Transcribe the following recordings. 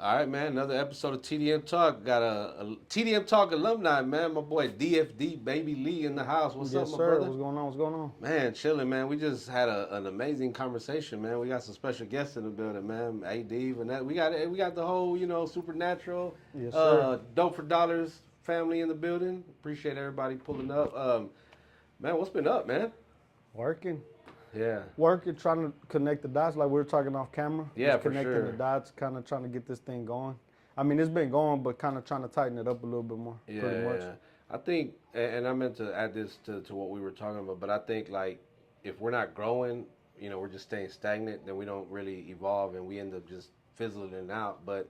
All right, man. Another episode of TDM Talk. Got a TDM Talk alumni, man. My boy DFD Baby Lee in the house. What's up, Yes, my sir. brother? What's going on? What's going on? Man, chilling, man. We just had an amazing conversation, man. We got some special guests in the building, man. A Dave and that. We got the whole, supernatural, Yes, sir. dope for dollars family in the building. Appreciate everybody pulling up. Man, what's been up, man? Working. Yeah, Working, trying to connect the dots like we were talking off camera. yeah, Just for connecting the sure. dots, kind of trying to get this thing going. I mean, it's been going, but kind of trying to tighten it up a little bit more, Yeah, pretty much. yeah. I think, and I meant to add this to what we were talking about, but I think like if we're not growing, we're just staying stagnant, then we don't really evolve, and we end up just fizzling out. But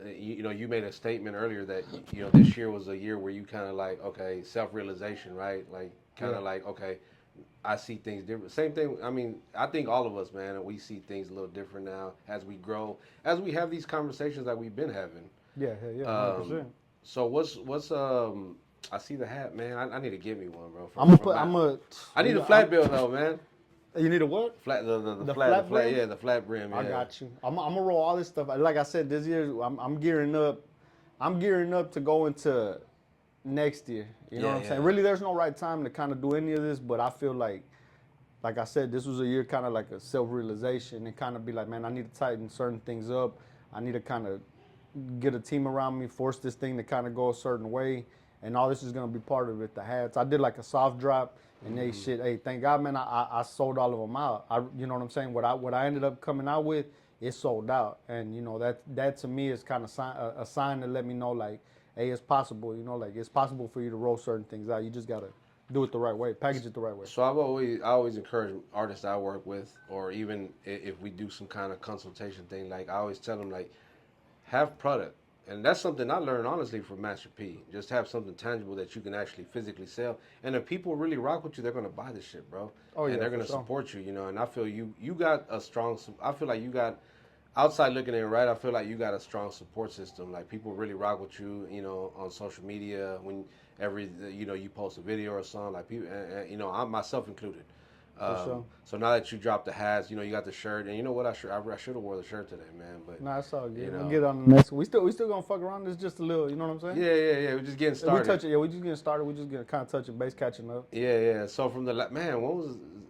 you made a statement earlier that this year was a year where you kind of like okay, self realization, right? Like kind Yeah. of like okay, I see things different. Same thing. I mean, I think all of us, man, we see things a little different now as we grow, as we have these conversations that we've been having. Yeah, yeah, 100%. Um, so what's I see the hat, man. I need to get me one, bro. I'm gonna From put, my, I'm a, I need a flat bill though, man. you need a what? Flat The flat brim? yeah, the flat brim, I yeah. got you. I'm gonna roll all this stuff. Like I said, this year I'm gearing up. I'm gearing up to go into next year. You know Yeah, what I'm saying? yeah. Really, there's no right time to kind of do any of this, but I feel like I said, this was a year kind of like a self-realization and kind of be like, man, I need to tighten certain things up. I need to kind of get a team around me, force this thing to kind of go a certain way. And all this is going to be part of it, the hats. I did like a soft drop and they shit, hey, thank God, man, I sold all of them out. You know what I'm saying? What I ended up coming out with, it sold out. And, that to me is kind of a sign to let me know, like, hey, it's possible, like it's possible for you to roll certain things out. You just got to do it the right way, package it the right way. So I always encourage artists I work with, or even if we do some kind of consultation thing, like I always tell them like have product. And that's something I learned honestly from Master P. Just have something tangible that you can actually physically sell. And if people really rock with you, they're gonna buy this shit, bro. Oh, And yeah, they're for gonna sure. support you. And I feel you got a strong. I feel like you got outside looking in, right? I feel like you got a strong support system. Like people really rock with you. On social media when you post a video or something. Like people, I myself included. For sure. So now that you dropped the hats, you got the shirt, and you know what? I should have wore the shirt today, man. But Nah, it's all you good. We'll know, get on the next one. We still gonna fuck around. It's just a little, you know what I'm saying? yeah, yeah, yeah. We're just getting We started. touch it. Yeah, we just getting started. We just getting kind of touching base, catching up. Yeah, yeah. So from man,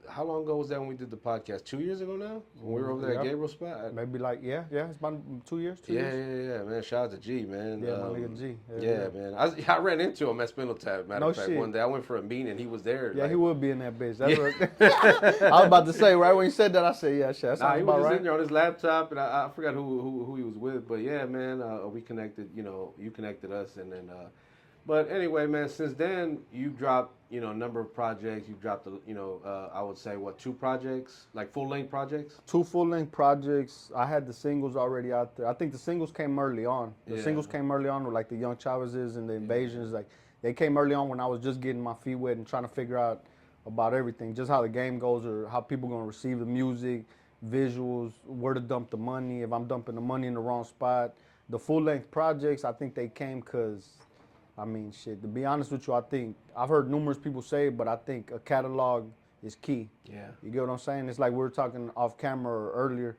how long ago was that when we did the podcast? 2 years ago now, when we were over there at Yep. Gabriel spot. Maybe like yeah. It's about 2 years. Two Yeah, years. yeah, yeah, man. Shout out to G, man. Yeah, my nigga G. Yeah, man. I ran into him at Spindle Tap. Matter No of fact, shit. one day I went for a meeting and he was there. Yeah, he Like, would be in that bitch. That's yeah. what I was about to say. Right when you said that, I said, yeah, shit. That Nah, sounds he was about just right. in there on his laptop, and I forgot who he was with. But yeah, man, we connected. You connected us, and then. But anyway, man, since then you've dropped a number of projects. You've dropped I would say what, two projects, like full length projects. Two full length projects. I had the singles already out there. I think the singles came early on. The Yeah. singles came early on with like the Young Chavezes and the Invasions. Like they came early on when I was just getting my feet wet and trying to figure out about everything, just how the game goes or how people gonna receive the music, visuals, where to dump the money. If I'm dumping the money in the wrong spot. The full length projects, I think they came because. I mean, shit, to be honest with you, I think I've heard numerous people say it, but I think a catalog is key. Yeah. You get what I'm saying? It's like we were talking off camera earlier.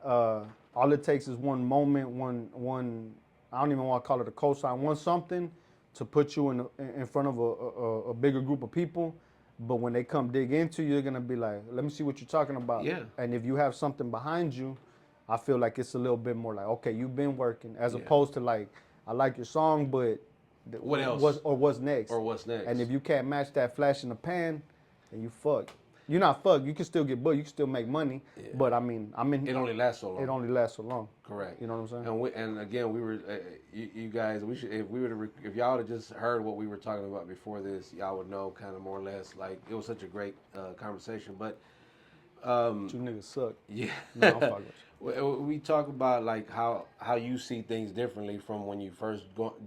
All it takes is one moment, one. I don't even want to call it a cosign, one something to put you in front of a bigger group of people. But when they come dig into you, you're gonna be like, let me see what you're talking about. Yeah. And if you have something behind you, I feel like it's a little bit more like, okay, you've been working, as Yeah. opposed to like, I like your song, but What else? what's next? Or what's next? And if you can't match that flash in the pan, then you fuck. You're not fucked. You can still get booked. You can still make money. Yeah. But I mean, It only lasts so long. it only lasts so long. Correct. You know what I'm saying? And again, we were you guys. We should if y'all had just heard what we were talking about before this, y'all would know kind of more or less. Like it was such a great conversation. But You niggas suck. yeah, No, I'm fucking with we talk about like how you see things differently from when you first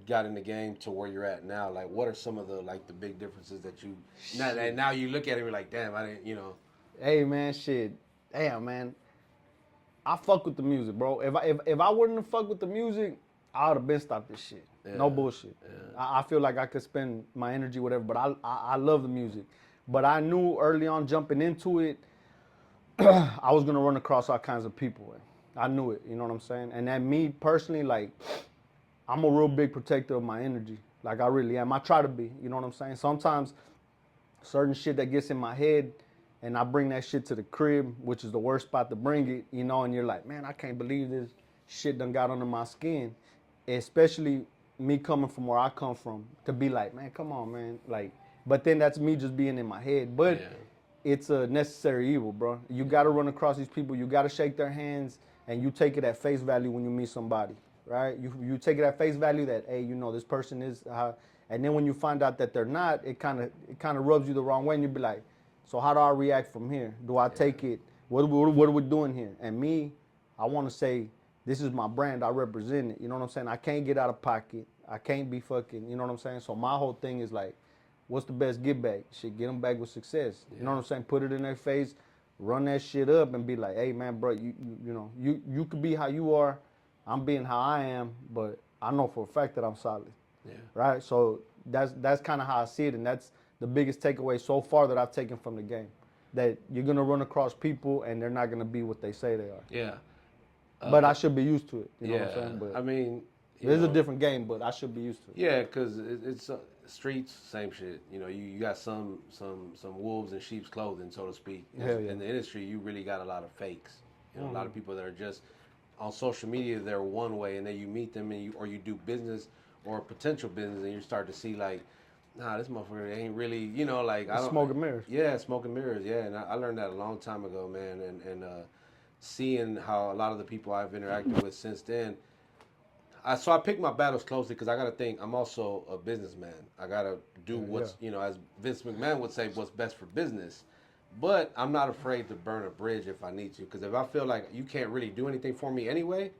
got in the game to where you're at now. Like, what are some of the big differences that you now you look at it and you're like, damn, I didn't. you. Hey man, shit. Damn man. I fuck with the music, bro. If I wouldn't have fucked with the music, I would have been stopped this shit. Yeah. No bullshit. Yeah. I feel like I could spend my energy, whatever, but I love the music. But I knew early on jumping into it, I was gonna run across all kinds of people. I knew it. You know what I'm saying? And that me personally, like, I'm a real big protector of my energy. Like, I really am. I try to be. You know what I'm saying? Sometimes certain shit that gets in my head, and I bring that shit to the crib, which is the worst spot to bring it, you know, and you're like, man, I can't believe this shit done got under my skin. Especially me coming from where I come from, to be like, man, come on, man. Like, but then that's me just being in my head. But Yeah. it's a necessary evil, bro. You got to run across these people. You got to shake their hands, and you take it at face value when you meet somebody, right? You take it at face value that, hey, you know, this person is, and then when you find out that they're not, it kind of rubs you the wrong way, and you be like, so how do I react from here? Do I take it? What are we doing here? And me, I want to say, this is my brand. I represent it. You know what I'm saying? I can't get out of pocket. I can't be fucking. You know what I'm saying? So my whole thing is like, what's the best get back? Shit, get them back with success. You know what I'm saying? Put it in their face, run that shit up, and be like, hey man, bro, you could be how you are. I'm being how I am, but I know for a fact that I'm solid. Yeah. Right? So that's kind of how I see it, and that's the biggest takeaway so far that I've taken from the game. That you're gonna run across people, and they're not gonna be what they say they are. Yeah. But I should be used to it. You know Yeah. what I'm saying? But I mean, it's a different game, but I should be used to it. Yeah, because it's streets, same shit. You know, you got some wolves in sheep's clothing, so to speak. Hell yeah. In the industry, you really got a lot of fakes. You know, a lot of people that are just on social media. They're one way, and then you meet them, and you do business or potential business, and you start to see like, nah, this motherfucker ain't really. You know, like I don't Smoke and mirrors. Yeah, smoke and mirrors. Yeah, and I learned that a long time ago, man. And seeing how a lot of the people I've interacted with since then. So I pick my battles closely because I got to think I'm also a businessman. I got to do what's, you know, as Vince McMahon would say, what's best for business. But I'm not afraid to burn a bridge if I need to. Because if I feel like you can't really do anything for me anyway.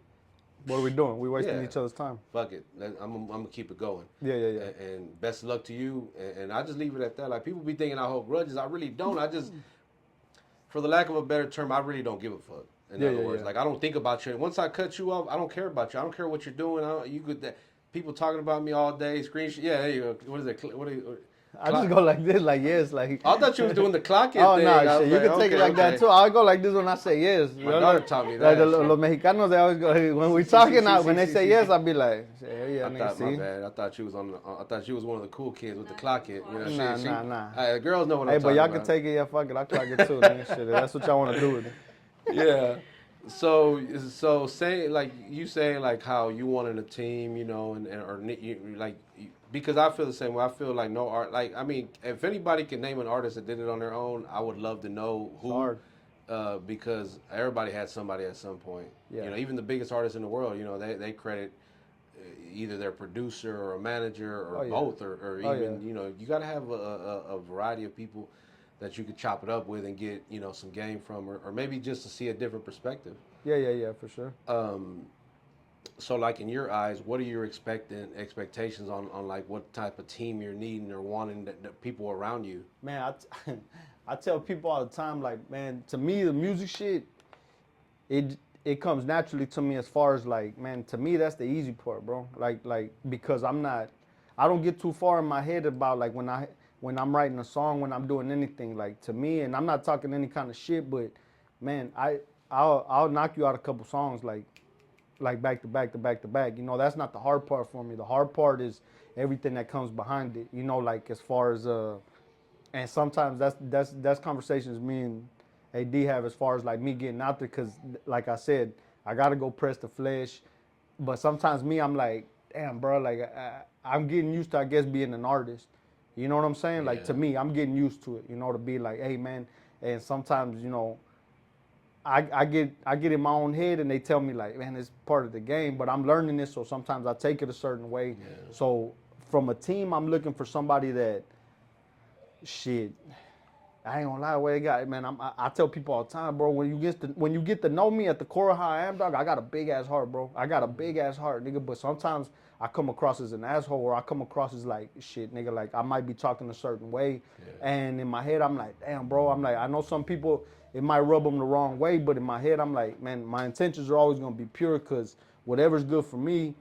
What are we doing? We wasting each other's time. Fuck it. I'm going to keep it going. Yeah. And best of luck to you. And I just leave it at that. Like, people be thinking I hold grudges. I really don't. I just, for the lack of a better term, I really don't give a fuck. In other words, like I don't think about you. Once I cut you off, I don't care about you. I don't care what you're doing. You could people talking about me all day, screenshot. Yeah, there you go. What is it? I just go like this, like yes, like. I thought you was doing the clock in oh thing. no, shit. You can take it like that too. I go like this when I say yes. My daughter taught me that. Like los Mexicanos, they always go when we talking out. When they say yes, I be like, yeah, my bad. I thought you was I thought you was one of the cool kids with the clock it. You know, nah. Girls know what I'm talking about. Hey, but y'all can take it. Yeah, fuck it. I clock it too. Shit, that's what y'all want to do with it. Yeah. So say like you saying like how you wanted a team, you know, because I feel the same way. I feel like no art. Like I mean, if anybody can name an artist that did it on their own, I would love to know who. Hard. Because everybody had somebody at some point. Yeah. You know, even the biggest artists in the world, you know, they credit either their producer or a manager or both, or even you know, you got to have a variety of people that you could chop it up with and get, you know, some game from, or maybe just to see a different perspective. Yeah, for sure. So like in your eyes, what are your expectations on like what type of team you're needing or wanting that people around you? Man, I tell people all the time, like, man, to me the music shit, it comes naturally to me as far as like, man, to me that's the easy part, bro. Like because I don't get too far in my head about like when I'm writing a song, when I'm doing anything, like to me, and I'm not talking any kind of shit, but man, I'll knock you out a couple songs like back to back to back to back. You know, that's not the hard part for me. The hard part is everything that comes behind it. You know, like as far as and sometimes that's conversations me and AD have as far as like me getting out there, because like I said, I gotta go press the flesh. But sometimes me, I'm like, damn, bro, like I'm getting used to, I guess, being an artist. You know what I'm saying? Like to me, I'm getting used to it. You know, to be like, hey man, and sometimes you know, I get in my own head and they tell me like, man, it's part of the game. But I'm learning this, so sometimes I take it a certain way. Yeah. So from a team, I'm looking for somebody that, shit, I ain't gonna lie, what they got, man. I tell people all the time, bro. When you get to know me at the core of how I am, dog, I got a big ass heart, bro. I got a big ass heart, nigga. But sometimes I come across as an asshole, or I come across as like shit, nigga. Like I might be talking a certain way, and in my head I'm like, damn, bro. I'm like, I know some people it might rub them the wrong way, but in my head I'm like, man, my intentions are always gonna be pure, cause whatever's good for me,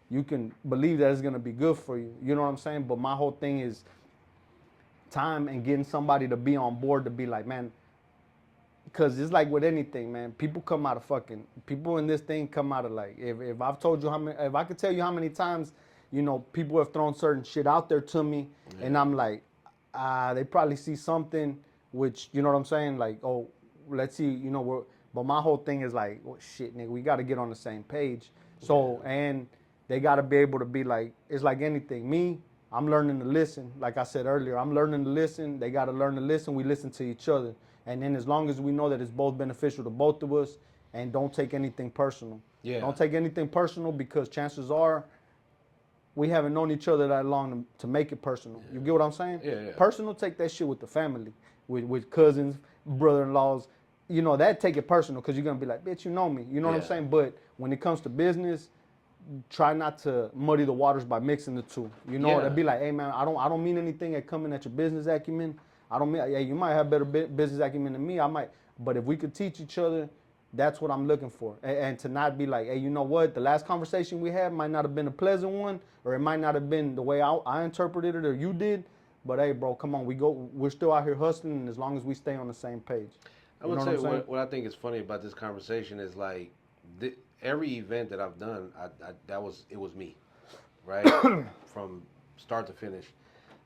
you can believe that it's gonna be good for you. You know what I'm saying? But my whole thing is time and getting somebody to be on board, to be like, man, Because it's like with anything, man. People in this thing come out of like, if I've told you if I could tell you how many times, people have thrown certain shit out there to me, and I'm like, they probably see something, which, you know what I'm saying? Like, oh, let's see, but my whole thing is like, well, shit, nigga, we got to get on the same page. So, and they got to be able to be like, it's like anything. Me, I'm learning to listen. Like I said earlier, I'm learning to listen. They got to learn to listen. We listen to each other. And then as long as we know that it's both beneficial to both of us, and don't take anything personal. Yeah. Don't take anything personal, because chances are we haven't known each other that long to make it personal. You get what I'm saying? Yeah. Personal, take that shit with the family, with cousins, brother-in-laws. That take it personal, because you're going to be like, bitch, you know me. You know what I'm saying? But when it comes to business, try not to muddy the waters by mixing the two. That'd be like, hey man, I don't mean anything at coming at your business acumen. I don't mean, hey, you might have better business acumen than me. I might, but if we could teach each other, that's what I'm looking for. And to not be like, hey, you know what? The last conversation we had might not have been a pleasant one, or it might not have been the way I interpreted it or you did. But hey, bro, come on, we're still out here hustling, and as long as we stay on the same page. I would say what I think is funny about this conversation is like, every event that I've done, it was me, right, from start to finish.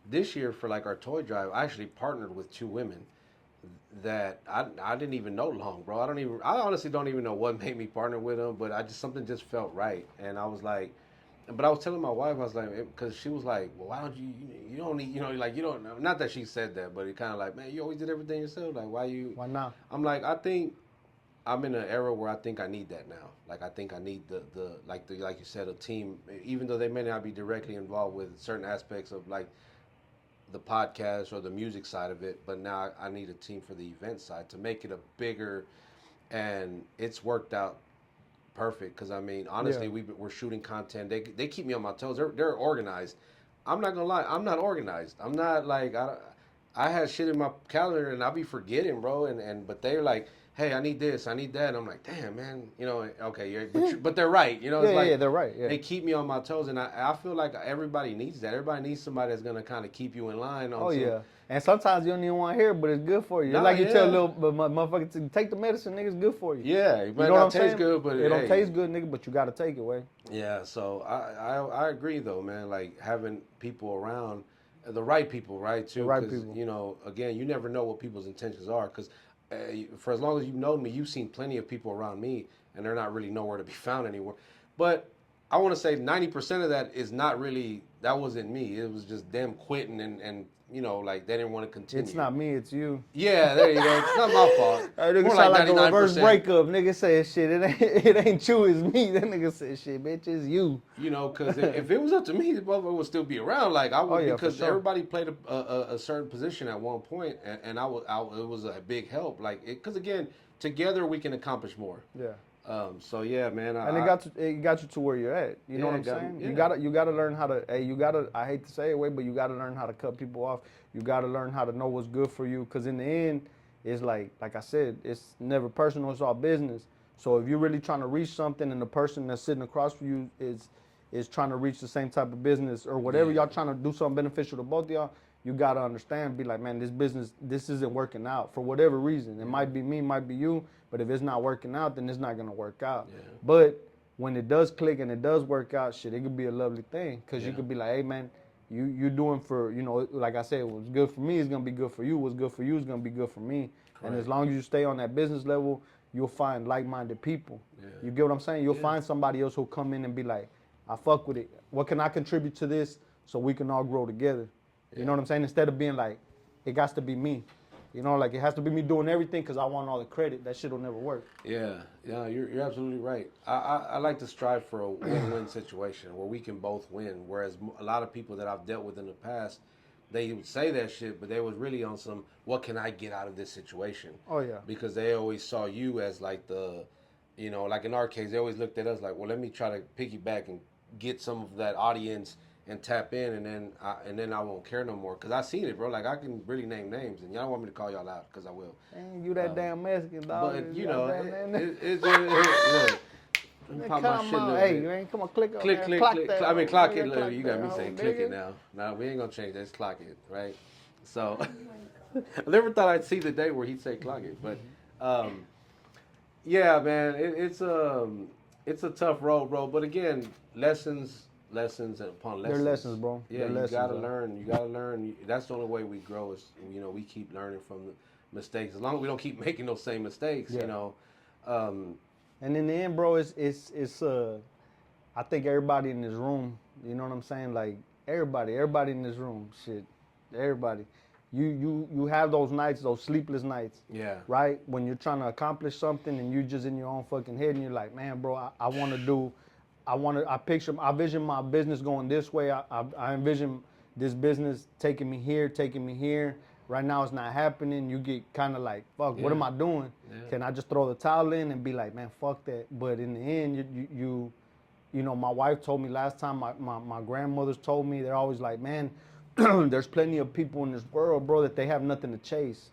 This year for like our toy drive, I actually partnered with two women that I didn't even know long, bro. I honestly don't even know what made me partner with them, but something just felt right, and I was like, but I was telling my wife, I was like, because she was like, well, why don't you don't need, like, you don't, not that she said that, but it kind of like, man, you always did everything yourself, like, why not? I'm like, I think I'm in an era where I think I need that now. Like, I think I need like you said, a team, even though they may not be directly involved with certain aspects of like the podcast or the music side of it, but now I need a team for the event side to make it a bigger, and it's worked out perfect. Because I mean, honestly, we're shooting content. They keep me on my toes. They're organized. I'm not gonna lie. I'm not organized. I'm not like I had shit in my calendar and I'll be forgetting, bro. But they're like, hey, I need this, I need that. And I'm like, damn, man. Okay, but they're right. It's like, they're right. Yeah. They keep me on my toes, and I feel like everybody needs that. Everybody needs somebody that's gonna kind of keep you in line. Yeah. And sometimes you don't even want to hear it, but it's good for you. Nah, it's like you tell little motherfucker to take the medicine, nigga, it's good for you. Yeah, it might know not what I'm taste saying? good, but it don't taste good, nigga, but you gotta take it, way. Yeah, so I agree though, man. Like having people around, the right people, right? Too, the right people. Again, you never know what people's intentions are. Because for as long as you've known me, you've seen plenty of people around me, and they're not really nowhere to be found anymore. But I want to say 90% of that is not really, that wasn't me. It was just them quitting and like they didn't want to continue. It's not me, it's you. Yeah, there you go. It's not my fault. That nigga sound like a reverse breakup. Nigga said shit, it ain't you, it's me. That nigga said shit, bitch, it's you. Because if it was up to me, the motherfucker would still be around. Like I would, because everybody played a certain position at one point, and it was a big help. Like, because again, together we can accomplish more. Yeah. So yeah, man. And it got you to where you're at. You know what I'm saying? Yeah. You gotta learn how to. I hate to say it, but you gotta learn how to cut people off. You gotta learn how to know what's good for you. Cause in the end, it's like I said, it's never personal. It's all business. So if you're really trying to reach something, and the person that's sitting across from you is trying to reach the same type of business or whatever, y'all trying to do something beneficial to both of y'all, you gotta understand. Be like, man, this isn't working out for whatever reason. It might be me, might be you. But if it's not working out, then it's not gonna work out. Yeah. But when it does click and it does work out, shit, it could be a lovely thing. Cause you could be like, hey man, you doing for, like I said, what's good for me is gonna be good for you. What's good for you is gonna be good for me. Correct. And as long as you stay on that business level, you'll find like-minded people. Yeah. You get what I'm saying? You'll find somebody else who'll come in and be like, I fuck with it. What can I contribute to this so we can all grow together? You know what I'm saying? Instead of being like, it got to be me. Like it has to be me doing everything because I want all the credit. That shit will never work. Yeah, you're absolutely right. I like to strive for a win-win situation where we can both win. Whereas a lot of people that I've dealt with in the past, they would say that shit, but they was really on some, what can I get out of this situation? Oh, yeah. Because they always saw you as like the, like in our case, they always looked at us like, well, let me try to piggyback and get some of that audience and tap in, and then I won't care no more. Cause I seen it, bro. Like I can really name names, and y'all want me to call y'all out, cause I will. Ain't you that damn Mexican dog? But it's look. Come on, hey, you ain't come on, click on click, clock click. that. I mean, clock it. Look, you got me that, saying click it now. No, we ain't gonna change that. It's clock it, right? So I never thought I'd see the day where he'd say clock it, but Um, yeah, man, it's a tough road, bro. But again, lessons upon They're lessons, lessons. bro. Yeah, They're you lessons, gotta learn. You gotta learn. That's the only way we grow. Is we keep learning from the mistakes. As long as we don't keep making those same mistakes, Yeah. um, And in the end, bro, it's I think everybody in this room, you know what I'm saying? Like everybody in this room, shit, everybody. You have those nights, those sleepless nights, yeah, right? When you're trying to accomplish something and you just in your own fucking head and you're like, man, bro, I want to do, I vision my business going this way. I envision this business taking me here, taking me here. Right now it's not happening. You get kind of like, fuck, what yeah, am I doing? yeah, Can I just throw the towel in and be like, man, fuck that? But in the end, my wife told me last time, my grandmothers told me, they're always like, man, there's plenty of people in this world, bro, that they have nothing to chase.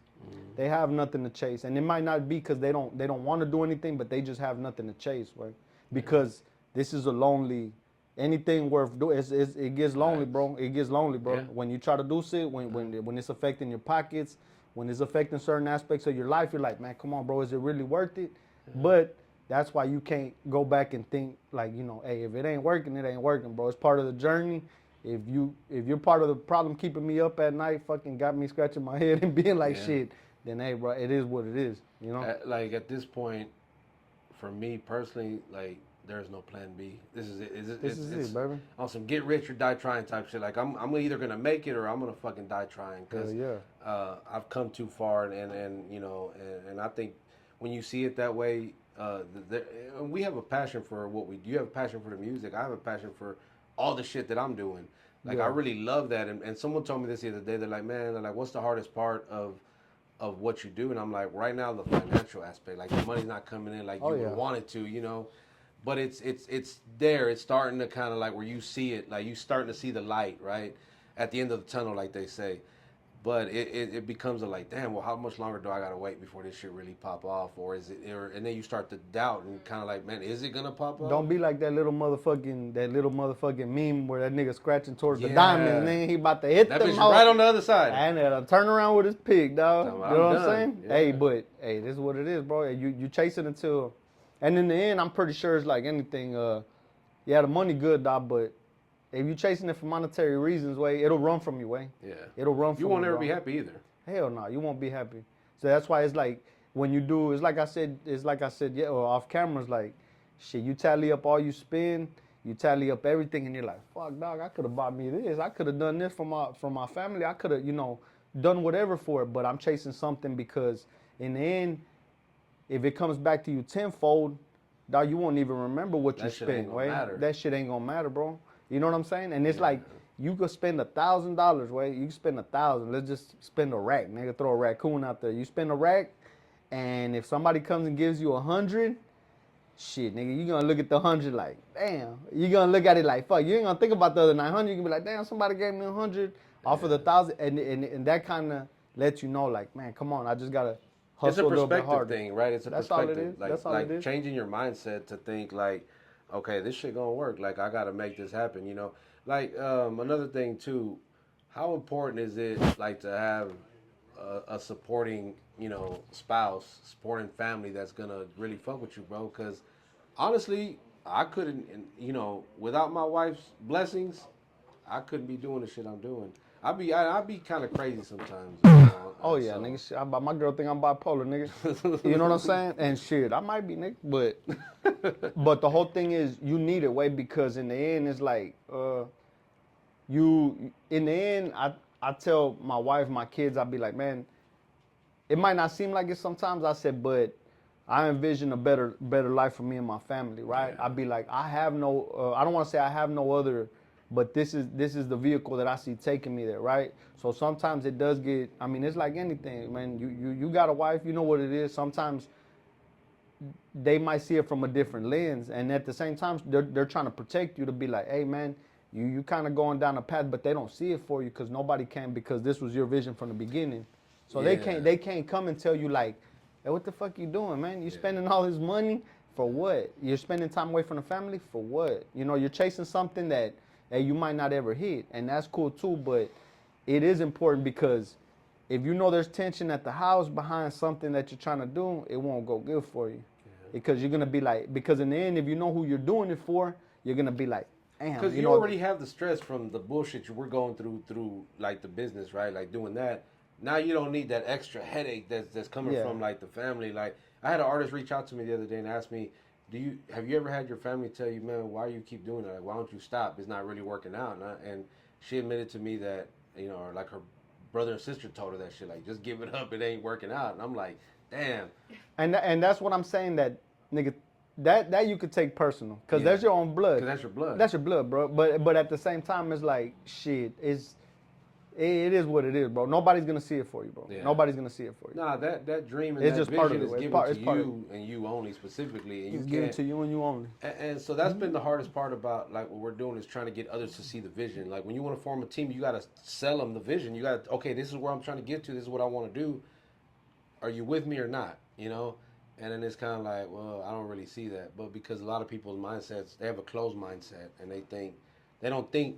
They have nothing to chase. And it might not be because they don't want to do anything, but they just have nothing to chase, right? Because this is a lonely, anything worth doing, it gets lonely, facts. bro. It gets lonely, bro. Yeah, When you try to do shit, when it's affecting your pockets, when it's affecting certain aspects of your life, you're like, man, come on, bro, is it really worth it? But that's why you can't go back and think like, hey, if it ain't working, it ain't working, bro. It's part of the journey. If you're part of the problem keeping me up at night, fucking got me scratching my head and being like yeah. shit, then hey, bro, it is what it is, you know? Like at this point, for me personally, like there's no plan B. This is it. This is It's it, baby. on some get rich or die trying type shit. Like I'm either gonna make it or I'm gonna fucking die trying Hell because yeah. I've come too far and I think when you see it that way, and we have a passion for what we do. You have a passion for the music. I have a passion for all the shit that I'm doing. Like I Yeah. really love that. And someone told me this the other day. They're like, man, they're like, what's the hardest part of what you do? And I'm like, right now the financial aspect, like the money's not coming in like Oh you would yeah. want it to. But it's there. It's starting to kind of like where you see it, like you starting to see the light, right, at the end of the tunnel, like they say. But it becomes a like, damn, well, how much longer do I gotta wait before this shit really pop off, or is it? And then you start to doubt and kind of like, man, is it gonna pop off? Don't be like that little motherfucking meme where that nigga scratching towards the diamonds and Yeah, then he about to hit that them bitch out. right on the other side. And turn around with his pig, dog. You I'm know what I'm done. saying? Hey, Yeah, but hey, this is what it is, bro. You chase it until, and in the end, I'm pretty sure it's like anything. Yeah, the money good, dog, but if you chasing it for monetary reasons, way it'll run from you, way. yeah. It'll run You from won't you, ever bro. be happy either. Hell no, you won't be happy. So that's why it's like when you do, it's like I said, yeah, or off cameras, like shit. You tally up all you spend, you tally up everything, and you're like, fuck, dog, I could have bought me this, I could have done this for my family, I could have, done whatever for it. But I'm chasing something because in the end, if it comes back to you tenfold, dog, you won't even remember what you That shit ain't spent, gonna way. matter. That shit ain't gonna matter, bro. You know what I'm saying? And it's Yeah. like you could spend $1,000, way. You can spend 1,000. Let's just spend a rack, nigga. Throw a raccoon out there. You spend a rack, and if somebody comes and gives you 100, shit, nigga, you gonna look at the 100 like, damn. You gonna look at it like, fuck. You ain't gonna think about the other 900. You can be like, damn, somebody gave me 100 off of the Yeah. 1,000, and that kind of lets you know, like, man, come on, I just gotta It's a hustle a little bit perspective harder. thing, right? It's a That's all it perspective. is. Like That's all it like is. changing your mindset to think like, okay, this shit gonna work. Like I gotta make this happen. Like another thing too, how important is it like to have a supporting spouse, supporting family that's gonna really fuck with you, bro? Because honestly, I couldn't, without my wife's blessings, I couldn't be doing the shit I'm doing. I'd be kind of crazy sometimes. Oh yeah, So nigga. Shit, my girl think I'm bipolar, nigga. You know what I'm saying? And shit, I might be, nigga. But the whole thing is, you need it, way, because in the end, it's like, you. In the end, I tell my wife, my kids, I be like, man, it might not seem like it sometimes. I said, but I envision a better life for me and my family, right? Yeah. I'd be like, I have no, I don't want to say I have no other, but this is the vehicle that I see taking me there, right? So sometimes it does get. I mean, it's like anything, man. You got a wife, you know what it is. Sometimes they might see it from a different lens, and at the same time, they're trying to protect you to be like, hey, man. You kind of going down a path, but they don't see it for you because nobody can, because this was your vision from the beginning. So they Yeah. can't come and tell you like, hey, what the fuck you doing, man? You spending all this money for what? You're spending time away from the family for what? You're chasing something that you might not ever hit, and that's cool too. But it is important because if you know there's tension at the house behind something that you're trying to do, it won't go good for you. Because you're gonna be like, because in the end, if you know who you're doing it for, you're gonna be like, damn, Because you you know, already have the stress from the bullshit you were going through like the business, right? Like doing that. Now you don't need that extra headache that's coming yeah, from like the family. Like I had an artist reach out to me the other day and ask me, have you ever had your family tell you, man, why you keep doing that? Like, why don't you stop? It's not really working out. And she admitted to me that, or like her brother and sister told her that shit, like, just give it up, it ain't working out. And I'm like, damn. and that's what I'm saying, that nigga, that you could take personal, cause that's your own blood. Cause that's your blood. That's your blood, bro. But at the same time, it's like shit. It is what it is, bro. Nobody's gonna see it for you, bro. Yeah. Nobody's gonna see it for you. Nah, that dream and it's that just part of vision it. is given to you and you only specifically, and It's you given can't. to you and you only. And so that's been the hardest part about like what we're doing is trying to get others to see the vision. Like when you want to form a team, you got to sell them the vision. You got to, okay, this is where I'm trying to get to. This is what I want to do. Are you with me or not? And then it's kind of like, well, I don't really see that. But because a lot of people's mindsets, they have a closed mindset, and they don't think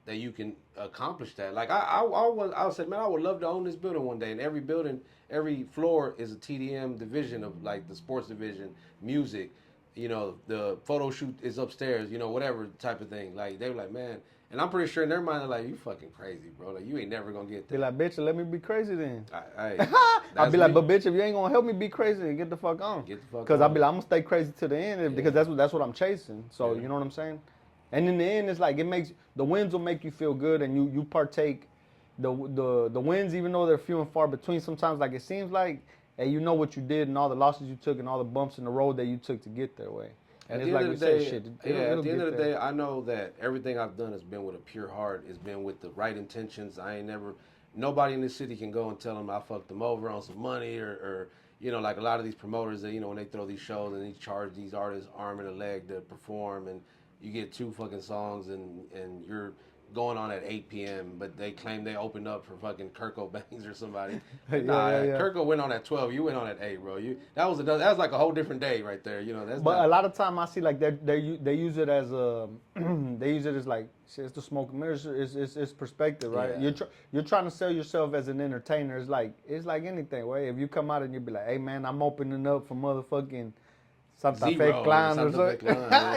that you can accomplish that. Like I said, man, I would love to own this building one day, and every building, every floor is a TDM division of like the sports division, music, the photo shoot is upstairs, whatever type of thing. Like they were like, man, and I'm pretty sure in their mind they're like, you fucking crazy, bro. Like you ain't never gonna get that. Be like, bitch, let me be crazy then. I'd be like, but bitch, if you ain't gonna help me be crazy, get the fuck on. Get the fuck on. Because I'll be like, I'm gonna stay crazy to the end because that's what I'm chasing. So you know what I'm saying? And in the end, it's like it makes the wins will make you feel good, and you partake. The wins, even though they're few and far between, sometimes like it seems like, and you know what you did and all the losses you took and all the bumps in the road that you took to get their way. And it's like we said, shit. At the end of the day, I know that everything I've done has been with a pure heart. It's been with the right intentions. Nobody in this city can go and tell them I fucked them over on some money or like a lot of these promoters that, when they throw these shows and they charge these artists arm and a leg to perform, and you get 2 fucking songs and you're going on at 8 p.m., but they claim they opened up for fucking Kirko Bangs or somebody. Kirko went on at 12. You went on at 8, bro. That was like a whole different day right there. But a lot of time I see like they use it as they use it as like it's the smoke and mirrors. It's perspective, right? Yeah. You're trying to sell yourself as an entertainer. It's like anything, right? If you come out and you be like, hey man, I'm opening up for motherfucking Santa Fe Clan or something.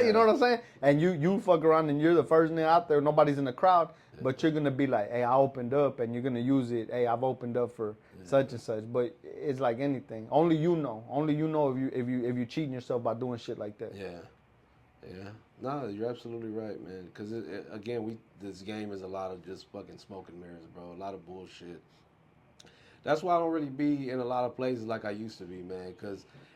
You know what I'm saying? And you fuck around and you're the first nigga out there, nobody's in the crowd, but you're gonna be like, hey, I opened up, and you're gonna use it, hey, I've opened up for such and such. But it's like anything. Only you know if you cheating yourself by doing shit like that. Yeah. No, you're absolutely right, man. Because again, this game is a lot of just fucking smoke and mirrors, bro. A lot of bullshit. That's why I don't really be in a lot of places like I used to be, man.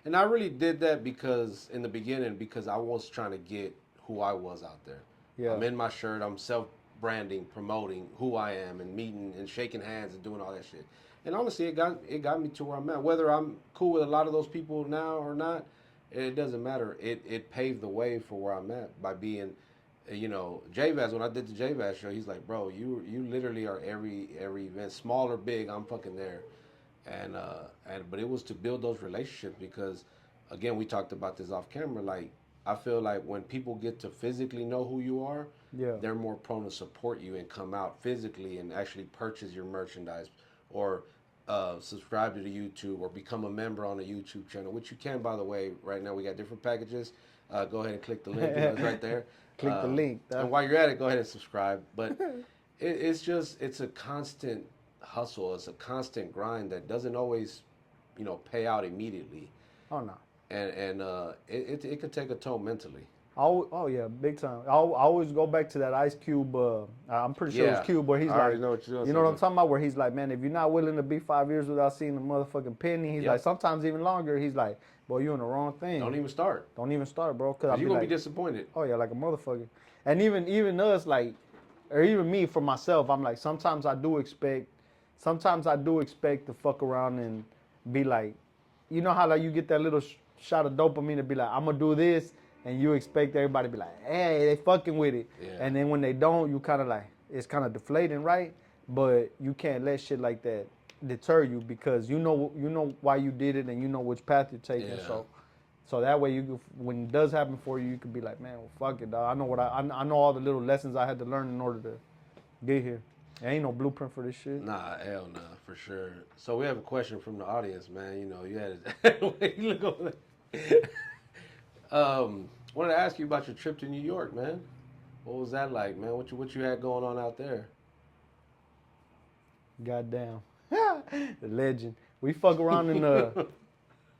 And I really did that because in the beginning, because I was trying to get who I was out there. Yeah. I'm in my shirt. I'm self-branding, promoting who I am, and meeting and shaking hands and doing all that shit. And honestly, it got me to where I'm at. Whether I'm cool with a lot of those people now or not, it doesn't matter. It paved the way for where I'm at by being, J-Vaz. When I did the J-Vaz show, he's like, bro, you literally are every event, small or big, I'm fucking there. But it was to build those relationships because, again, we talked about this off camera. Like, I feel like when people get to physically know who you are, they're more prone to support you and come out physically and actually purchase your merchandise or subscribe to the YouTube or become a member on the YouTube channel, which you can, by the way. Right now we got different packages. Go ahead and click the link. It's right there. Click the link. And while you're at it, go ahead and subscribe. But it's a constant hustle. It's a constant grind that doesn't always, pay out immediately. Oh no. And it could take a toll mentally. Oh yeah, big time. I always go back to that Ice Cube. I'm pretty sure it's Cube, where he's like, know what you're doing. You know what I'm talking about? Where he's like, man, if you're not willing to be 5 years without seeing a motherfucking penny, he's like, sometimes even longer. He's like, boy, you in the wrong thing. Don't even start. Don't even start, bro. Cause you're gonna be disappointed. Oh yeah, like a motherfucker. And even us, like, or even me for myself, I'm like, sometimes I do expect to fuck around and be like, you know how like you get that little shot of dopamine to be like, I'm gonna do this. And you expect everybody to be like, hey, they fucking with it. Yeah. And then when they don't, you kind of like, it's kind of deflating, right? But you can't let shit like that deter you because you know why you did it and you know which path you're taking. Yeah. So that way, when it does happen for you, you can be like, man, well, fuck it, dog. I know I know all the little lessons I had to learn in order to get here. There ain't no blueprint for this shit. Nah, hell nah, for sure. So we have a question from the audience, man. You know, you had you look over there. Wanted to ask you about your trip to New York, man. What was that like, man? What you had going on out there? Goddamn. The legend. We fuck around in the.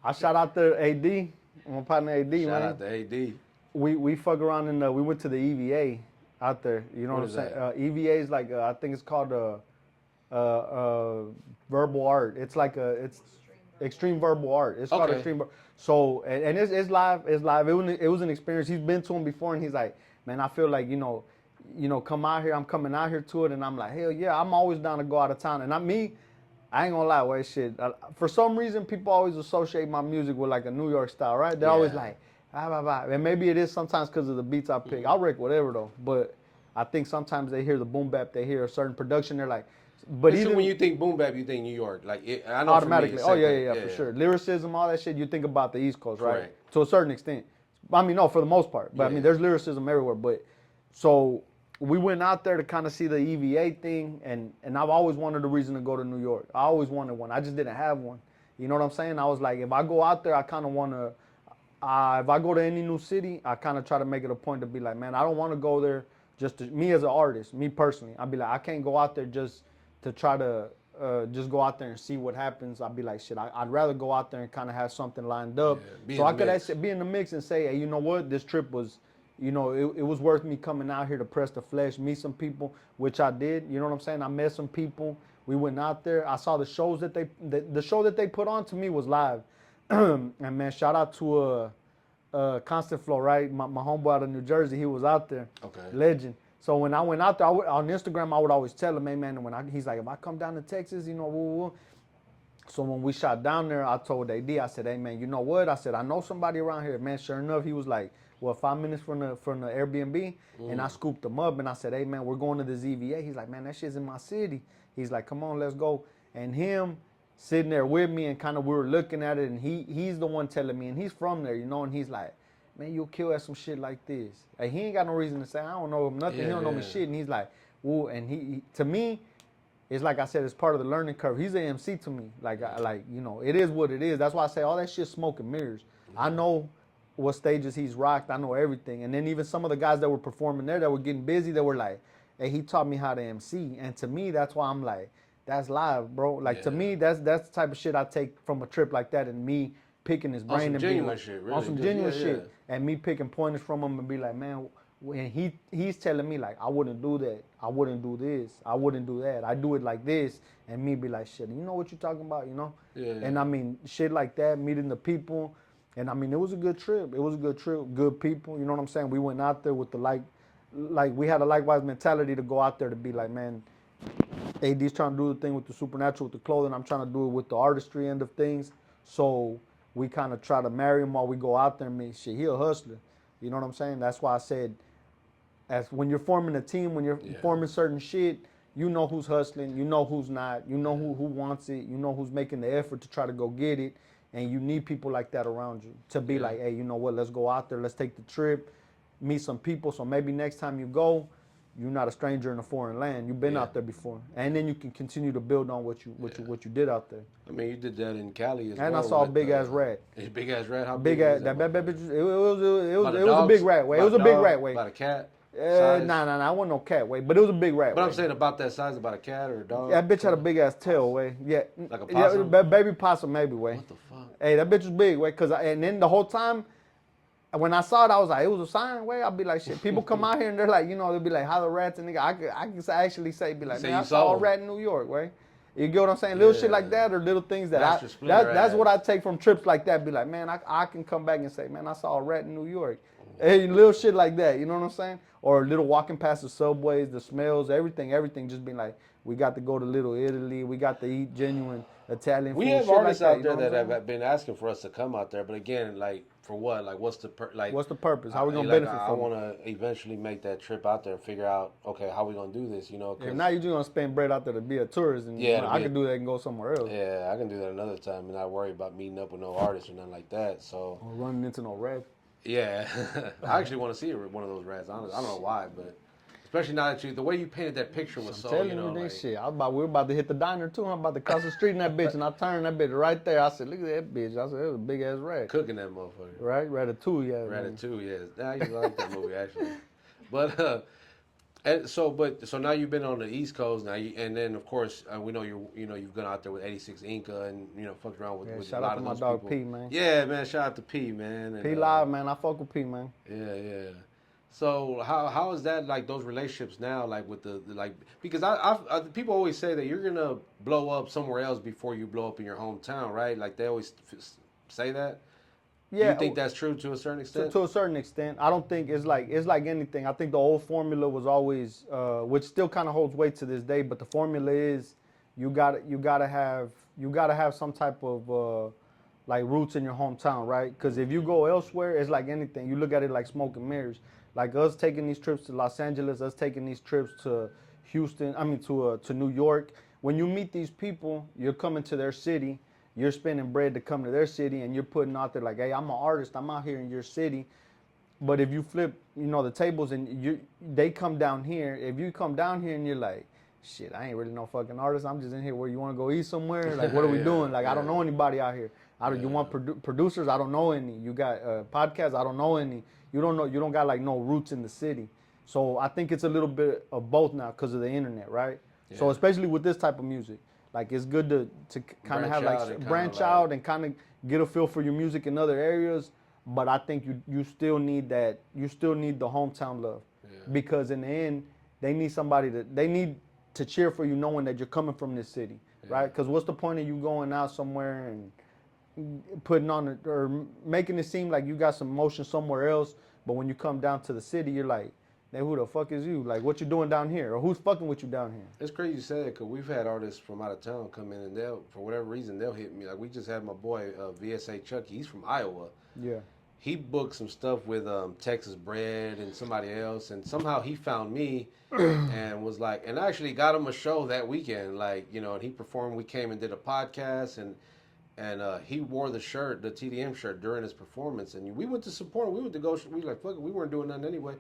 I shout out the AD, my partner AD, Shout man. out to AD. We fuck around in the. We went to the EVA out there. You know What what, is I'm saying? that? EVA is like I think it's called verbal art. It's like it's extreme verbal art. It's called Okay. extreme. So and it's live. It's live. It was an experience. He's been to him before, and he's like, man, I feel like come out here. I'm coming out here to it, and I'm like, hell yeah, I'm always down to go out of town. And I ain't gonna lie, wait, shit. For some reason, people always associate my music with like a New York style, right? They're always Yeah. like, and maybe it is sometimes because of the beats I pick. I'll wreck whatever though, but I think sometimes they hear the boom bap, they hear a certain production, they're like, but So even when you think boom bap, you think New York. I know for me, automatically, it's oh same yeah, thing. yeah, yeah, for sure. Lyricism, all that shit, you think about the East Coast, right? Correct. To a certain extent. I mean, no, for the most part. But I mean, Yeah. there's lyricism everywhere. But so we went out there to kind of see the EVA thing, and I've always wanted a reason to go to New York. I always wanted one. I just didn't have one. You know what I'm saying? I was like, if I go out there, I kind of want to. If I go to any new city, I kind of try to make it a point to be like, man, I don't want to go there just to me as an artist, me personally. I'd be like, I can't go out there just to try to just go out there and see what happens. I'd be like, shit, I'd rather go out there and kind of have something lined up, be so in I the could mix. actually be in the mix and say, hey, you know what, this trip was, it was worth me coming out here to press the flesh, meet some people, which I did. You know what I'm saying? I met some people. We went out there. I saw the shows that the show that they put on to me was live, and man, shout out to Constant Flow, right? My homeboy out of New Jersey, he was out there. Okay. Legend. So when I went out there, on Instagram, I would always tell him, hey man, he's like, if I come down to Texas, woo, woo. So when we shot down there, I told AD, I said, hey man, you know what? I said, I know somebody around here. Man, sure enough, he was like, well, 5 minutes from the Airbnb. And I scooped him up and I said, hey man, we're going to this EVA. He's like, man, that shit's in my city. He's like, come on, let's go. And him sitting there with me and kind of we were looking at it, and he's the one telling me, and he's from there, and he's like, man, you'll kill at some shit like this. Like, he ain't got no reason to say, I don't know him nothing. He don't know me shit. And he's like, woo. And he to me, it's like I said, it's part of the learning curve. He's an MC to me. Like, it is what it is. That's why I say all that shit smoke and mirrors. I know what stages he's rocked. I know everything. And then even some of the guys that were performing there that were getting busy, they were like, hey, he taught me how to MC. And to me, that's why I'm like, that's live, bro. Like, to me, that's the type of shit I take from a trip like that, and me picking his brain and being like, shit, really. on some genuine shit, and me picking pointers from him and be like, man, and he's telling me like, I wouldn't do that, I wouldn't do this, I wouldn't do that, I do it like this, and me be like, shit, you know what you're talking about, Yeah. And I mean, shit like that, meeting the people, and I mean, it was a good trip. It was a good trip, good people. You know what I'm saying? We went out there with the like we had a likewise mentality to go out there to be like, man, AD's trying to do the thing with the supernatural, with the clothing. I'm trying to do it with the artistry end of things. So we kind of try to marry him while we go out there and mean, shit, he a hustler. You know what I'm saying? That's why I said, as when you're forming a team, when you're forming certain shit, you know who's hustling, you know who's not, you know who wants it, you know who's making the effort to try to go get it. And you need people like that around you to be like, hey, you know what, let's go out there, let's take the trip, meet some people. So maybe next time you go, you're not a stranger in a foreign land. You've been out there before, and then you can continue to build on what you did out there. I mean, you did that in Cali as well. And I saw a big ass rat. A big ass rat. How Big big ass. is That bitch. It was About a big rat way. It was a big rat way. About a cat. Nah. I wasn't no cat way, but it was a big rat. But way. I'm saying about that size, about a cat or a dog. That bitch had a big ass tail way. Yeah. Like a possum? Yeah, baby possum maybe way. What the fuck? Hey, that bitch was big way. And then the whole time, when I saw it, I was like, it was a sign way. I'll be like, shit. People come out here and they're like, they'll be like, how the rats and nigga. I can actually say, be like, man, I saw a rat in New York, way. You get what I'm saying? Little shit like that, or little things that that's what I take from trips like that. Be like, man, I can come back and say, man, I saw a rat in New York. Hey, little shit like that. You know what I'm saying? Or little walking past the subways, the smells, everything just being like, we got to go to Little Italy. We got to eat genuine Italian food. We have shit artists like out that, there that have been asking for us to come out there, but again, like, for what? Like, what's the purpose? How we gonna benefit from it? I want to eventually make that trip out there and figure out, okay, how we gonna do this? Yeah, now you're just gonna spend bread out there to be a tourist, and I can do that and go somewhere else. Yeah, I can do that another time and not worry about meeting up with no artists or nothing like that. So or running into no rats. Yeah, I actually want to see one of those rats. I don't know why, but Especially now that the way you painted that picture was I'm so, telling you you, know, this like shit. We were about to hit the diner too. I'm about to cross the street in that bitch, and I turned that bitch right there. I said, look at that bitch. I said, it was a big ass rat. cooking that motherfucker. Right? Ratatouille, yeah, man. Ratatouille, yes. I used to like that movie actually. But so now you've been on the East Coast now, and then of course we know you've gone out there with 86 Inca and fucked around Yeah, with a shout out lot to of my those dog people. P, man. Yeah, man. Shout out to P, man. And P Live, man. I fuck with P, man. yeah. So how is that like those relationships now like with the like because I people always say that you're gonna blow up somewhere else before you blow up in your hometown, right? Like they always say that. Do you Yeah, think that's true to a certain extent? to a certain extent. I don't think it's like anything. I think the old formula was always, which still kind of holds weight to this day. But the formula is, you gotta have some type of like roots in your hometown, right? Because if you go elsewhere, it's like anything. You look at it like smoke and mirrors. Like us taking these trips to Los Angeles, us taking these trips to Houston. I mean to New York. When you meet these people, you're coming to their city, you're spending bread to come to their city, and you're putting out there like, hey, I'm an artist, I'm out here in your city. But if you flip, the tables and they come down here. If you come down here and you're like, shit, I ain't really no fucking artist. I'm just in here. Where you want to go eat somewhere? Like, what are we Yeah, doing? Like, I don't yeah, know anybody out here. You yeah. want producers? I don't know any. You got podcasts? I don't know any. You don't know. You don't got like no roots in the city. So I think it's a little bit of both now because of the internet, right? So Yeah. especially with this type of music, like it's good to kind of Branch have out and like kinda branch like out and kind of get a feel for your music in other areas. But I think you still need that. You still need the hometown love, yeah, because in the end, they need to cheer for you, knowing that you're coming from this city, yeah. right? Because what's the point of you going out somewhere and putting on it or making it seem like you got some motion somewhere else, but when you come down to the city, you're like, hey, who the fuck is you? Like, what you doing down here, or who's fucking with you down here? It's crazy you say that because we've had artists from out of town come in and they'll, for whatever reason, they'll hit me. Like we just had my boy VSA Chucky. He's from Iowa. Yeah. He booked some stuff with Texas Bread and somebody else, and somehow he found me and was like, and I actually got him a show that weekend. Like and he performed. We came and did a podcast, and he wore the shirt, the TDM shirt, during his performance. And we went to support him. We went to go. We like, fuck it, we weren't doing nothing anyway.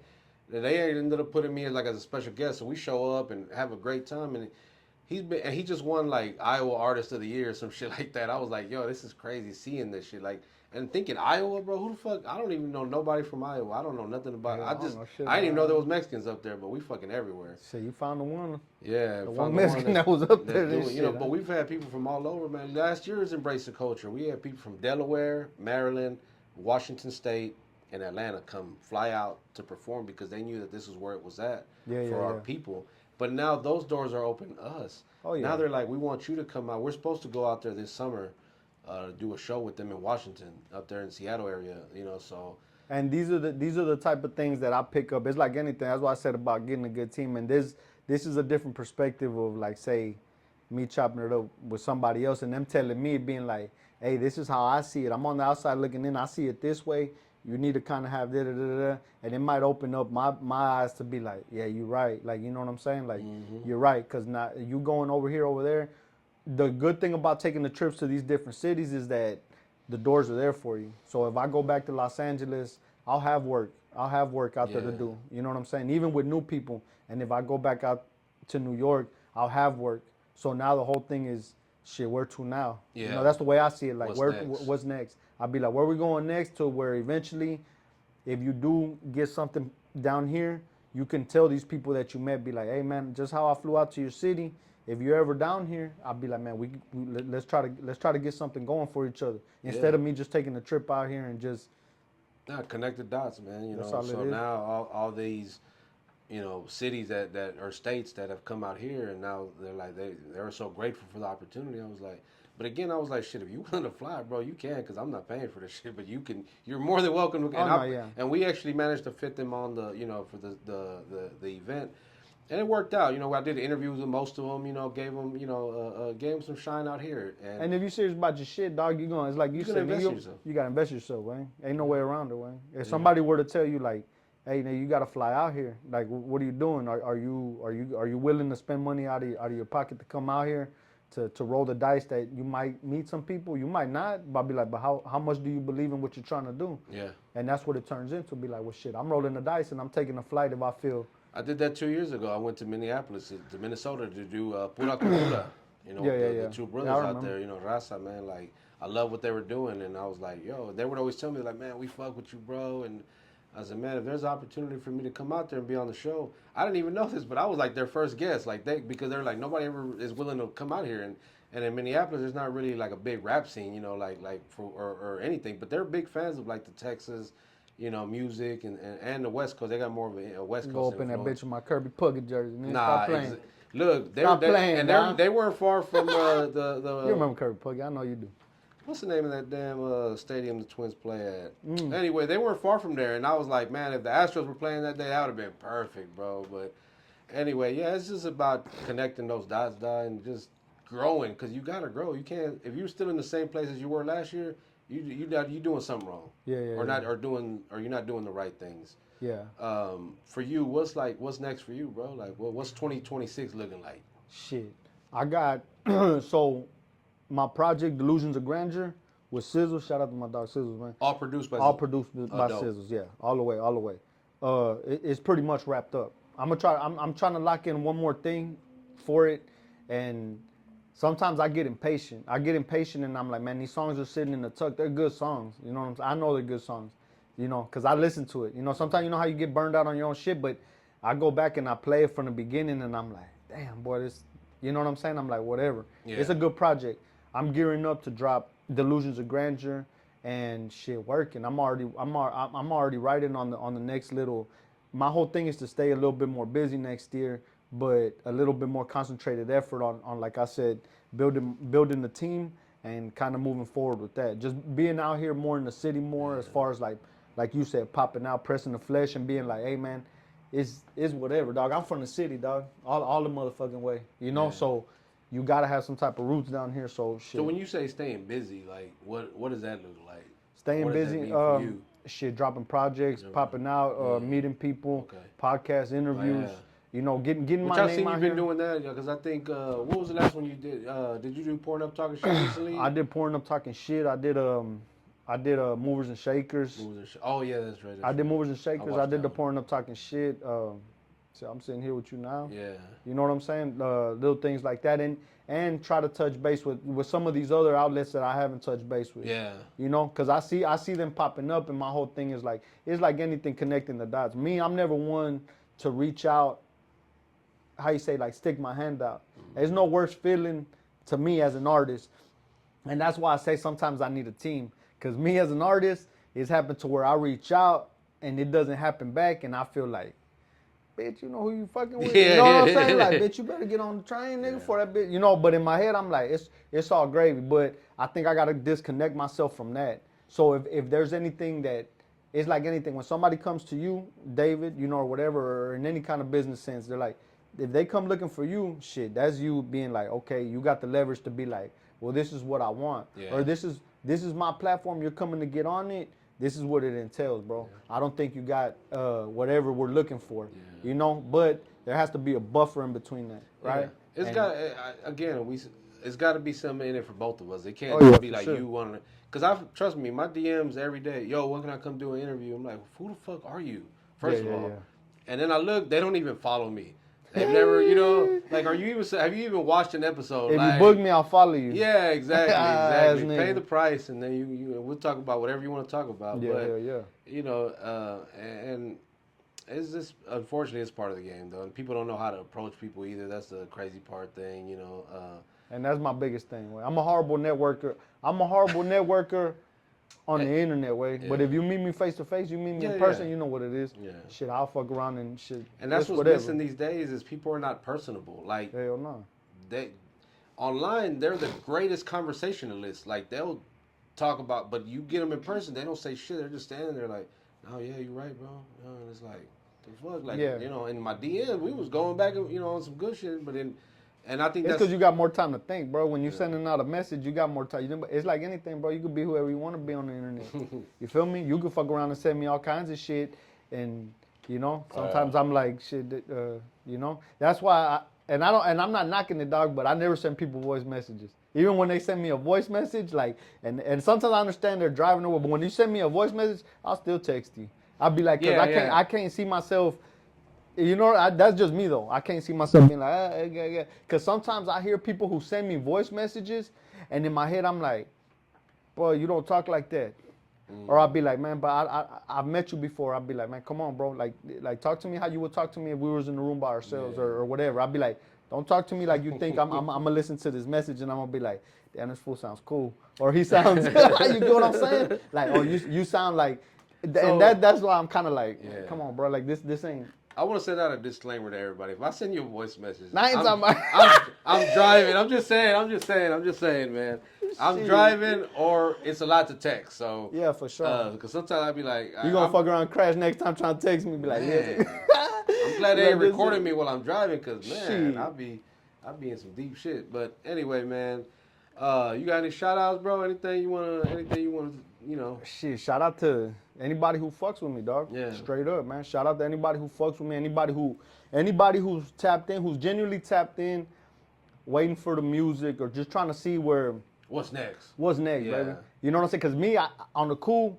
And they ended up putting me as like as a special guest. So we show up and have a great time. And he just won like Iowa Artist of the Year or some shit like that. I was like, yo, this is crazy seeing this shit. Like, and thinking Iowa, bro, who the fuck? I don't even know nobody from Iowa. I don't know nothing about it. Yeah, I don't know shit I didn't even about know there was Mexicans up there, but we fucking everywhere. So you found the one, Yeah, the one found Mexican that was up there. doing, This shit, but we've had people from all over, man. Last year was Embrace the Culture. We had people from Delaware, Maryland, Washington State, and Atlanta come fly out to perform because they knew that this is where it was at for our people. But now those doors are open to us. Oh yeah. Now they're like, we want you to come out. We're supposed to go out there this summer, do a show with them in Washington, up there in Seattle area. So. And these are the type of things that I pick up. It's like anything. That's what I said about getting a good team. And this is a different perspective of, like, say, me chopping it up with somebody else and them telling me, being like, hey, this is how I see it. I'm on the outside looking in. I see it this way. You need to kind of have da-da-da-da. And it might open up my eyes to be like, yeah, you're right. Like, you know what I'm saying? Like, you're right. Because now you going over here, over there. The good thing about taking the trips to these different cities is that the doors are there for you. So if I go back to Los Angeles, I'll have work. I'll have work out there to do. You know what I'm saying? Even with new people. And if I go back out to New York, I'll have work. So now the whole thing is, shit, where to now? Yeah. That's the way I see it. Like, What's next? what's next? I'll be like, where we going next? To where eventually, if you do get something down here, you can tell these people that you met, be like, hey man, just how I flew out to your city. If you're ever down here, I'll be like, man, let's try to get something going for each other instead of me just taking a trip out here and just. Nah, connect the dots, man. That's all So it is. now all these, cities that or states that have come out here, and now they're like they're so grateful for the opportunity. I was like, but again, I was like, shit, if you willing to fly, bro, you can, because I'm not paying for this shit, but you can. You're more than welcome to. And we actually managed to fit them on the for the event. And it worked out. I did interviews with most of them. Gave them some shine out here. And if you're serious about your shit, dog, it's like you said, invest in yourself. You gotta invest yourself, man. Ain't no way around it, man. If somebody were to tell you, like, hey, now you gotta fly out here, like, what are you doing? Are you willing to spend money out of your pocket to come out here to roll the dice that you might meet some people, you might not, but I'll be like, but how much do you believe in what you're trying to do? Yeah. And that's what it turns into. Be like, well, shit, I'm rolling the dice and I'm taking a flight if I feel. I did that 2 years ago. I went to Minneapolis, to Minnesota, to do Pura Cultura. You know, the two Yeah, I brothers out remember. there. You know, Raza, man. Like, I love what they were doing, and I was like, yo. They would always tell me like, man, we fuck with you, bro. And I said, man, if there's an opportunity for me to come out there and be on the show, I didn't even know this, but I was like their first guest, like because they're like nobody ever is willing to come out here, and in Minneapolis, there's not really like a big rap scene, you know, like for or anything, but they're big fans of like the Texas, you know, music and the West Coast. They got more of a West Go Coast up in that influence. bitch with my Kirby Puckett jersey, man. Stop Nah, playing. look, Stop playing, dog. they weren't far from You remember Kirby Puckett? I know you do. what's the name of that damn stadium the Twins play at? Mm. Anyway, they weren't far from there, and I was like, man, if the Astros were playing that day, that would have been perfect, bro. But anyway, yeah, it's just about connecting those dots, dog, and just growing, because you gotta grow. You can't if you're still in the same place as you were last year. You doing something wrong, Yeah, or not, or you're not doing the right things. Yeah. For you, what's next for you, bro? Like, what's 2026 looking like? Shit. I got so my project Delusions of Grandeur with Sizzle. Shout out to my dog Sizzle, man. All produced by All produced by dope. Sizzles, yeah, all the way, all the way. It's pretty much wrapped up. I'm trying to lock in one more thing for it, and sometimes I get impatient. And I'm like, man, these songs are sitting in the tuck. They're good songs, you know what I'm saying? I know they're good songs, you know, cause I listen to it. You know, sometimes you know how you get burned out on your own shit, but I go back and I play it from the beginning, and I'm like, damn, boy, this, you know what I'm saying? I'm like, whatever. Yeah. It's a good project. I'm gearing up to drop Delusions of Grandeur and shit working. I'm already writing on the next little. My whole thing is to stay a little bit more busy next year, but a little bit more concentrated effort on like I said, building the team and kind of moving forward with that. Just being out here more in the city more, as far as like you said, popping out, pressing the flesh, and being like, hey man, it's whatever, dog. I'm from the city, dog. All the motherfucking way, you know. Yeah. So you gotta have some type of roots down here. So shit. So when you say staying busy, like what does that look like? Staying What does that busy, mean for you? shit, dropping projects, popping out, meeting people, podcast interviews. yeah. You know, getting Which my I've name seen out you've here. been doing that, because I think what was the last one you did? Did you do Pouring Up Talking Shit recently? I did pouring up talking shit. I did movers and shakers. Oh yeah, that's right. I did movers and shakers. I watched did that the one. pouring up talking shit. So I'm sitting here with you now. Yeah. You know what I'm saying? Little things like that, and try to touch base with some of these other outlets that I haven't touched base with. Yeah. You know, because I see them popping up, and my whole thing is like, it's like anything connecting the dots. Me, I'm never one to reach out. How you say, like, stick my hand out. There's no worse feeling to me as an artist, and that's why I say sometimes I need a team. Because me as an artist, it's happened to where I reach out and it doesn't happen back, and I feel like, bitch, you know who you fucking with? You know what I'm saying? Like, bitch, you better get on the train, nigga, for that bitch. You know, but in my head, I'm like, it's all gravy. But I think I got to disconnect myself from that. So if there's anything that, it's like anything. When somebody comes to you, David, you know, or whatever, or in any kind of business sense, they're like, if they come looking for you, shit, that's you being like, okay, you got the leverage to be like, well, this is what I want. Yeah. Or this is my platform, you're coming to get on it. This is what it entails, bro. Yeah. I don't think you got whatever we're looking for, you know. But there has to be a buffer in between that, right? Yeah. It's got to be something in it for both of us. It can't yeah, just be like sure. you want to. Because trust me, my DMs every day. Yo, when can I come do an interview? I'm like, who the fuck are you? First of all, and then I look, they don't even follow me. They've never, you know, like, have you even watched an episode? If like, you book me, I'll follow you. Yeah, exactly. Pay the price, and then you we'll talk about whatever you want to talk about. Yeah, but, you know, and it's just, unfortunately, it's part of the game, though. And people don't know how to approach people either. That's the crazy part thing, you know. And that's my biggest thing. I'm a horrible networker. On the internet way, but if you meet me face to face, you meet me in person, you know what it is. Yeah. Shit, I'll fuck around and shit. And that's what's missing these days is people are not personable. Like, hell no. Online, they're the greatest conversationalists. Like, they'll talk about, but you get them in person, they don't say shit. They're just standing there like, oh yeah, you're right, bro. And it's like, the fuck, like, you know, in my DM, we was going back, you know, on some good shit, but then. And I think it's because you got more time to think, bro. When you're sending out a message, you got more time. It's like anything, bro. You could be whoever you want to be on the internet. You feel me? You could fuck around and send me all kinds of shit, and you know, sometimes I'm like, shit, you know. That's why I'm not knocking the dog, but I never send people voice messages. Even when they send me a voice message, like, and sometimes I understand they're driving away, but when you send me a voice message, I'll still text you. I'll be like, cause I can't see myself You know, that's just me though. I can't see myself being like, yeah. Because sometimes I hear people who send me voice messages, and in my head I'm like, bro, you don't talk like that. Or I'll be like, man, but I've met you before. I'll be like, man, come on, bro. Like talk to me how you would talk to me if we was in the room by ourselves or whatever. I'll be like, don't talk to me like you think I'm gonna listen to this message and I'm gonna be like, damn, this fool sounds cool. Or he sounds, you get what I'm saying? Like, oh, you sound like, and that's why I'm kind of like, come on, bro. Like this ain't. I want to send out a disclaimer to everybody. If I send you a voice message, I'm driving. I'm just saying, man. I'm driving, or it's a lot to text. So yeah, for sure. Because sometimes I'd be like, you gonna fuck around and crash next time trying to text me? Be like, man, I'm glad they ain't recording me while I'm driving, because man, I'll be in some deep shit. But anyway, man, you got any shout outs, bro? Anything you wanna, you know? Shit, shout out to anybody who fucks with me, dog. Yeah. Straight up, man. Shout out to anybody who fucks with me. Anybody who's tapped in, who's genuinely tapped in, waiting for the music or just trying to see what's next, baby. You know what I'm saying? Because me, on the cool,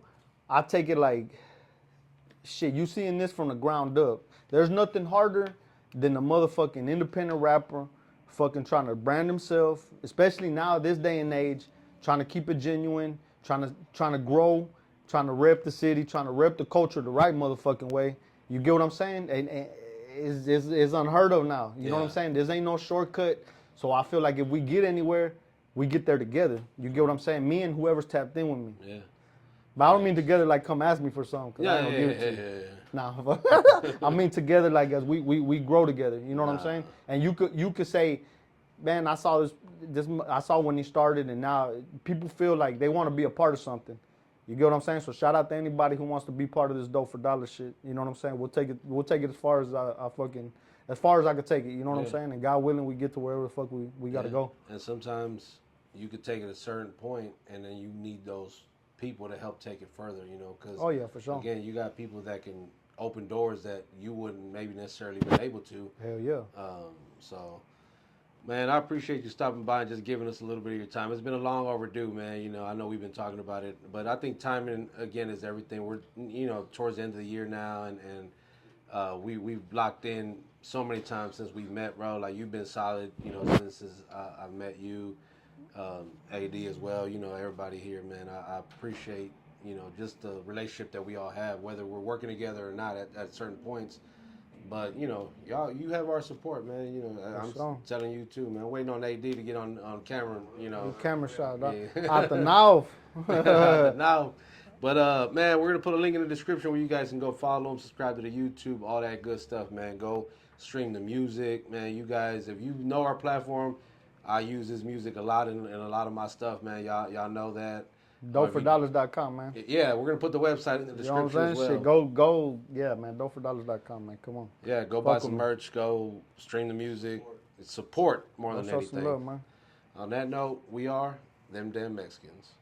I take it like, shit, you seeing this from the ground up. There's nothing harder than a motherfucking independent rapper fucking trying to brand himself, especially now, this day and age, trying to keep it genuine, trying to grow, trying to rep the city, trying to rep the culture the right motherfucking way. You get what I'm saying? And it's unheard of now. You know what I'm saying? There ain't no shortcut. So I feel like if we get anywhere, we get there together. You get what I'm saying? Me and whoever's tapped in with me. Yeah. But I don't mean together like come ask me for something. Cause I ain't gonna give it to you. Nah. I mean together like as we grow together. You know what I'm saying? And you could say, man, I saw this I saw when he started, and now people feel like they want to be a part of something. You get what I'm saying? So shout out to anybody who wants to be part of this dope for dollar shit. You know what I'm saying? We'll take it as far as as far as I could take it. You know what I'm saying? And God willing, we get to wherever the fuck we gotta go. And sometimes you could take it a certain point, and then you need those people to help take it further. You know, because for sure. Again, you got people that can open doors that you wouldn't maybe necessarily been able to. Hell yeah. So, man, I appreciate you stopping by and just giving us a little bit of your time. It's been a long overdue, man. You know, I know we've been talking about it, but I think timing again is everything. We're towards the end of the year now, and we've locked in so many times since we met, bro. Like you've been solid, since I've met you, AD as well. You know, everybody here, man. I appreciate just the relationship that we all have, whether we're working together or not at certain points. But y'all, you have our support, man. I'm telling you too, man. I'm waiting on AD to get on camera. Camera shot out the mouth. Now, but man, we're gonna put a link in the description where you guys can go follow him, subscribe to the YouTube, all that good stuff, man. Go stream the music, man. You guys, if you know our platform, I use this music a lot in a lot of my stuff, man. Y'all know that. DopeForDollars.com, man. Yeah, we're gonna put the website in the description as well. Shit, go, yeah, man. DopeForDollars.com, man. Come on. Yeah, go buy some merch. Go stream the music. Support more than anything. Some love, man. On that note, we are them damn Mexicans.